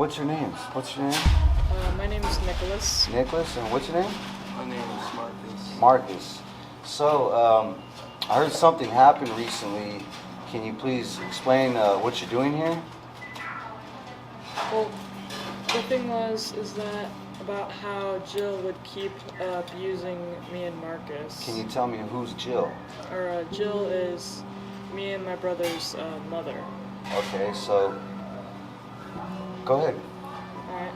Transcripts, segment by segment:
what's your names? What's your name? My name is Nicholas. Nicholas, and what's your name? My name is Marcus. Marcus. So, I heard something happened recently. Can you please explain what you're doing here? Well, the thing is that about how Jill would keep abusing me and Marcus. Can you tell me who's Jill? Jill is me and my brother's mother. Okay, so go ahead. Alright,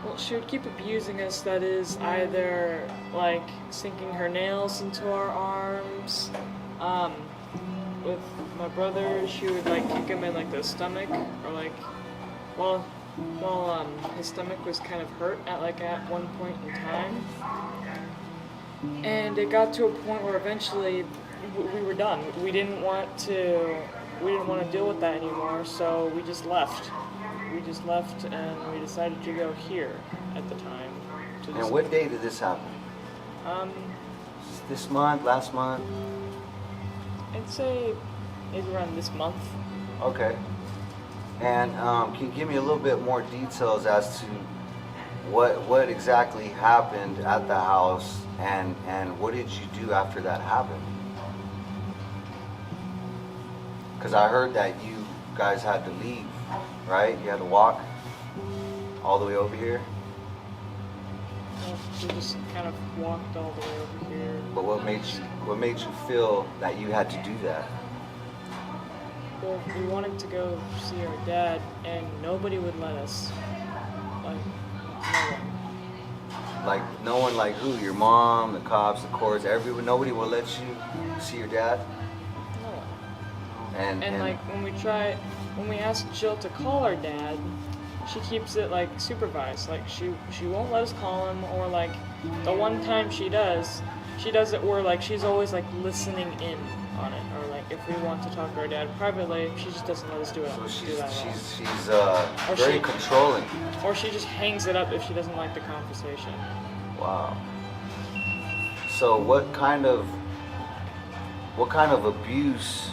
well, she would keep abusing us, that is, either, like, sinking her nails into our arms. With my brother, she would, like, kick him in, like, the stomach, or, like, while his stomach was kind of hurt at one point in time. And it got to a point where eventually we were done. We didn't want to deal with that anymore, so we just left. We just left and we decided to go here at the time. And what day did this happen? This month, last month? I'd say maybe around this month. Okay. And can you give me a little bit more details as to what exactly happened at the house and what did you do after that happened? Because I heard that you guys had to leave, right? You had to walk all the way over here. We just kind of walked all the way over here. But what made you feel that you had to do that? Well, we wanted to go see our dad, and nobody would let us. Like, no one. Like no one, like who? Your mom, the cops, the courts, everyone. Nobody will let you see your dad. No one. And like when we ask Jill to call our dad, she keeps it like supervised. Like she won't let us call him, or like the one time she does it where like she's always like listening in on it, or like if we want to talk to our dad privately, she just doesn't let us do it. so Or very she- controlling. Or she just hangs it up if she doesn't like the conversation. Wow. So what kind of abuse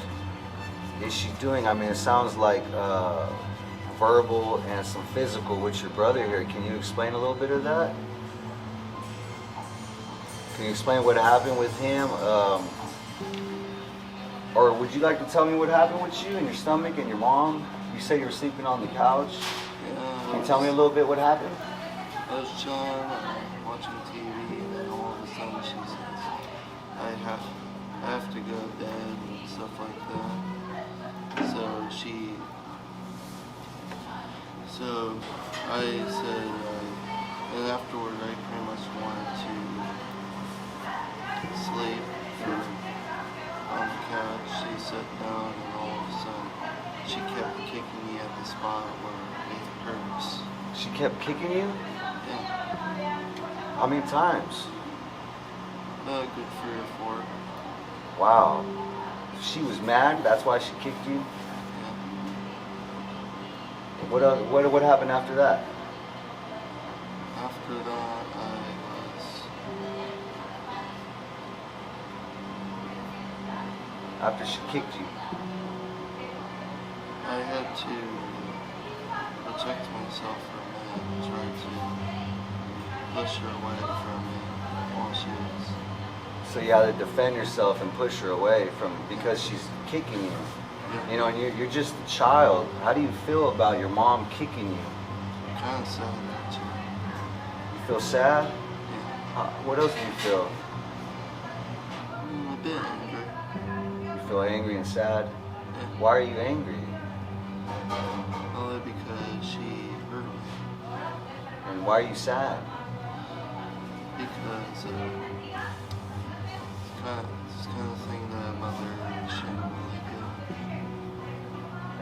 is she doing? I mean, it sounds like verbal and some physical with your brother here. Can you explain a little bit of that? Can you explain what happened with him? Or would you like to tell me what happened with you and your stomach and your mom? You say you were sleeping on the couch. Can you tell me a little bit what happened? I was chilling, watching TV, and then all of a sudden she says, I have to go to bed and stuff like that. So I said, and afterward I pretty much wanted to sleep on the couch. She sat down, and all of a sudden she kept kicking me at the spot where it hurts. She kept kicking you? Yeah. How many times? A good 3 or 4. Wow. She was mad, that's why she kicked you? Yeah. What happened after that? After that, After she kicked you? I had to protect myself for a minute and try to push her away from me while she was. So you had to defend yourself and push her away because she's kicking you. You know, and you're just a child. How do you feel about your mom kicking you? I'm kind of sad actually. You feel sad? Yeah. What else do you feel? I'm a bit angry. You feel angry and sad? Yeah. Why are you angry? Only because she hurt me. And why are you sad? Because it's kind of thing that mother shouldn't really do.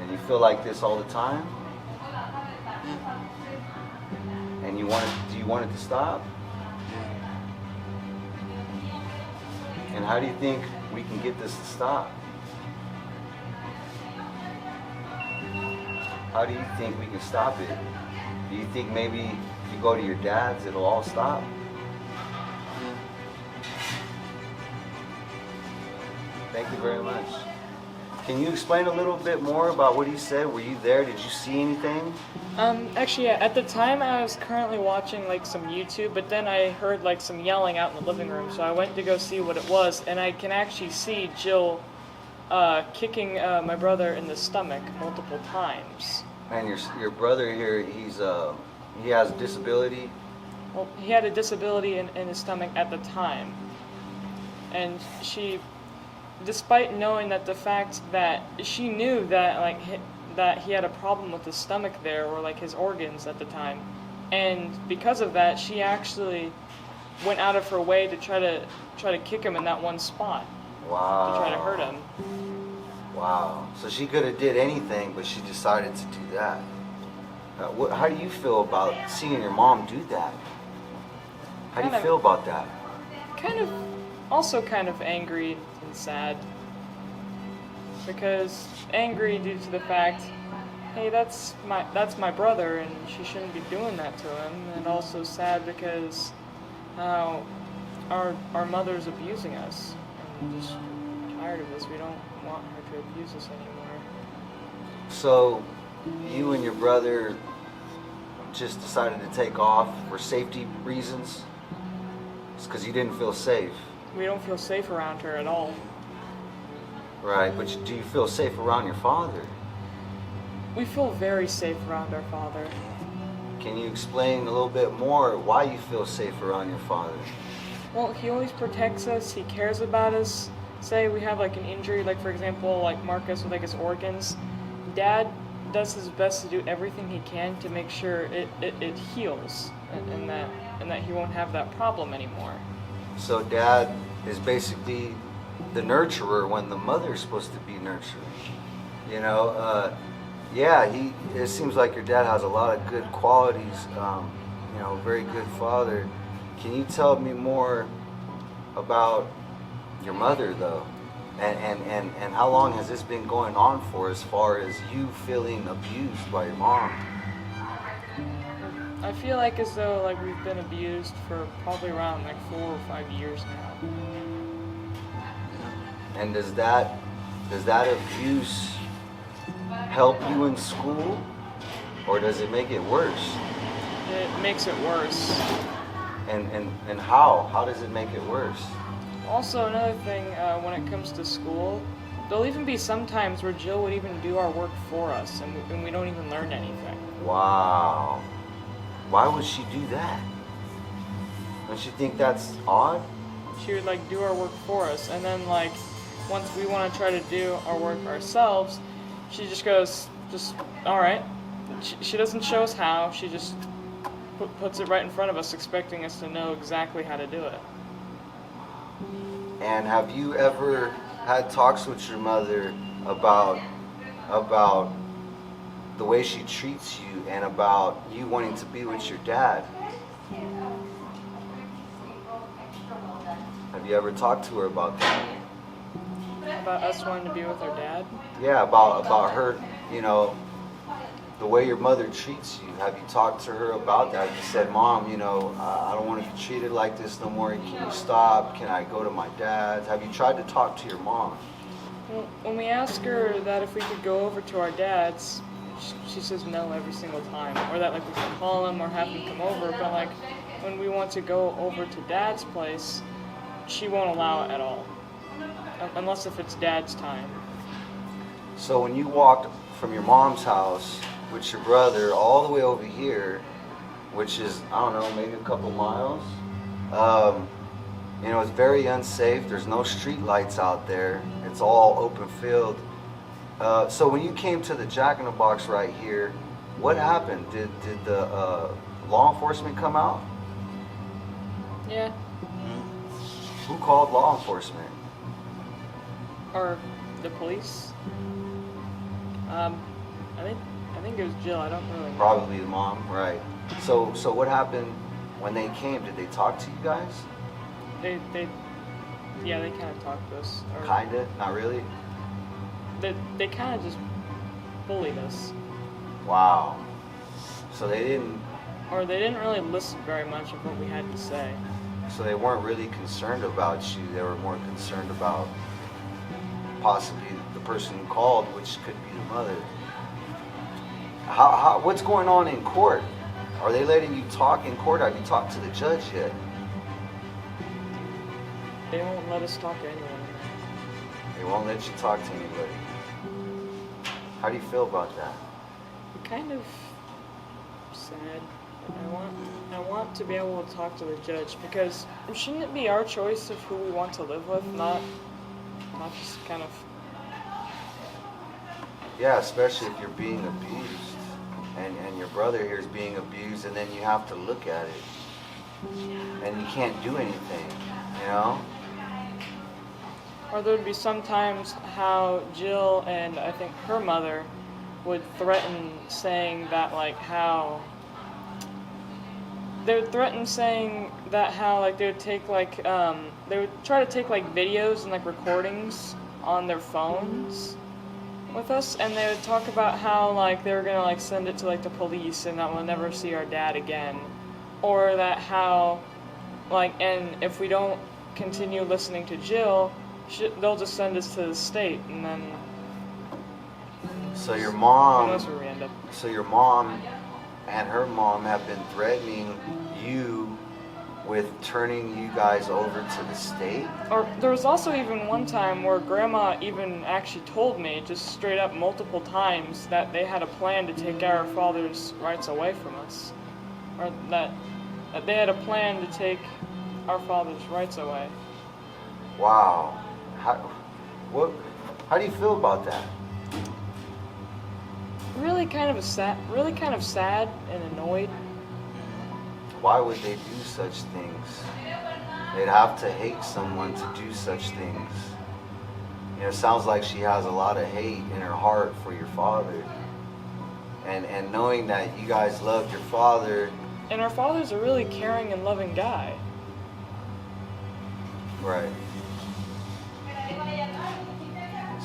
And you feel like this all the time? Yeah. And do you want it to stop? Yeah. And how do you think we can get this to stop? How do you think we can stop it? Do you think maybe if you go to your dad's, it'll all stop? Yeah. Thank you very much. Can you explain a little bit more about what he said? Were you there? Did you see anything? Actually, yeah, at the time I was currently watching like some YouTube, but then I heard like some yelling out in the living room, so I went to go see what it was, and I can actually see Jill kicking my brother in the stomach multiple times. And your brother here, he has a disability. Well, he had a disability in his stomach at the time, and she, despite knowing that the fact that she knew that like that he had a problem with his stomach there, or like his organs at the time, and because of that, she actually went out of her way to try to kick him in that one spot. Wow. To try to hurt him. Wow. So she could have did anything, but she decided to do that. How do you feel about seeing your mom do that? How do you feel about that? Also kind of angry and sad. Because angry due to the fact, hey, that's my brother, and she shouldn't be doing that to him. And also sad because how our mother's abusing us. And we're just tired of this. We don't want her to abuse us anymore. So you and your brother just decided to take off for safety reasons? It's because you didn't feel safe. We don't feel safe around her at all. Right, but do you feel safe around your father? We feel very safe around our father. Can you explain a little bit more why you feel safe around your father? Well, he always protects us. He cares about us. Say we have like an injury, like for example, like Marcus with like his organs. Dad does his best to do everything he can to make sure it heals and that he won't have that problem anymore. So Dad is basically the nurturer when the mother's supposed to be nurturing. You know, it seems like your dad has a lot of good qualities. Very good father. Can you tell me more about your mother though? And how long has this been going on for, as far as you feeling abused by your mom? I feel like as though like we've been abused for probably around like 4 or 5 years now. And does that abuse help you in school, or does it make it worse? It makes it worse. And how does it make it worse? Also, another thing, when it comes to school, there'll even be some times where Jill would even do our work for us, and we don't even learn anything. Wow. Why would she do that? Don't you think that's odd? She would like do our work for us, and then like once we want to try to do our work ourselves, she just goes, all right. She doesn't show us how. She just puts it right in front of us, expecting us to know exactly how to do it. And have you ever had talks with your mother about the way she treats you and about you wanting to be with your dad? Have you ever talked to her about that? About us wanting to be with our dad? Yeah, about her, the way your mother treats you. Have you talked to her about that? You said, Mom, I don't want to be treated like this no more. Can you stop? Can I go to my dad's? Have you tried to talk to your mom? Well, when we ask her that if we could go over to our dad's, she says no every single time. Or that like we can call him or have him come over. But like when we want to go over to dad's place, she won't allow it at all. Unless if it's dad's time. So when you walked from your mom's house with your brother all the way over here, which is, I don't know, maybe a couple miles, it's very unsafe. There's no street lights out there. It's all open field. So when you came to the Jack in the Box right here, what happened? Did the law enforcement come out? Yeah. Who called law enforcement? Or the police. I think it was Jill. I don't really know. Probably the mom, right? So what happened when they came? Did they talk to you guys? They kind of talked to us. Or Kinda, not really. They kind of just bullied us. Wow. So they didn't really listen very much of what we had to say. So they weren't really concerned about you. They were more concerned about possibly the the person who called, which could be the mother. What's going on in court? Are they letting you talk in court? Have you talked to the judge yet? They won't let us talk to anyone. They won't let you talk to anybody. How do you feel about that? Kind of sad. I want to be able to talk to the judge, because shouldn't it be our choice of who we want to live with, not just kind of. Yeah, especially if you're being abused, and your brother here is being abused, and then you have to look at it, and you can't do anything, you know? Or there'd be sometimes how Jill and I think her mother would threaten saying that, like, how they would threaten saying that how, like, they would take, like, they would try to take, like, videos and, like, recordings on their phones with us, and they would talk about how, like, they were gonna, like, send it to, like, the police and that we'll never see our dad again. Or that how, like, and if we don't continue listening to Jill, they'll just send us to the state, and then. So your mom. That's where we end up. So your mom and her mom have been threatening you with turning you guys over to the state? Or there was also even one time where Grandma even actually told me, just straight up multiple times, that they had a plan to take our father's rights away from us. Or that they had a plan to take our father's rights away. Wow. How do you feel about that? Really kind of sad and annoyed. Why would they do such things? They'd have to hate someone to do such things. You know, it sounds like she has a lot of hate in her heart for your father. And knowing that you guys loved your father. And our father's a really caring and loving guy. Right.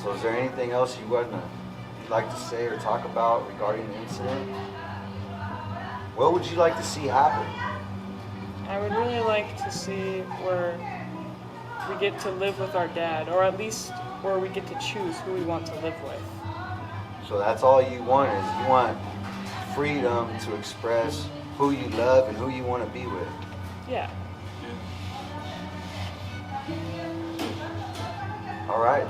So is there anything else you'd like to say or talk about regarding the incident? What would you like to see happen? I would really like to see where we get to live with our dad, or at least where we get to choose who we want to live with. So that's all you want, is you want freedom to express who you love and who you want to be with. Yeah. Yeah. All right.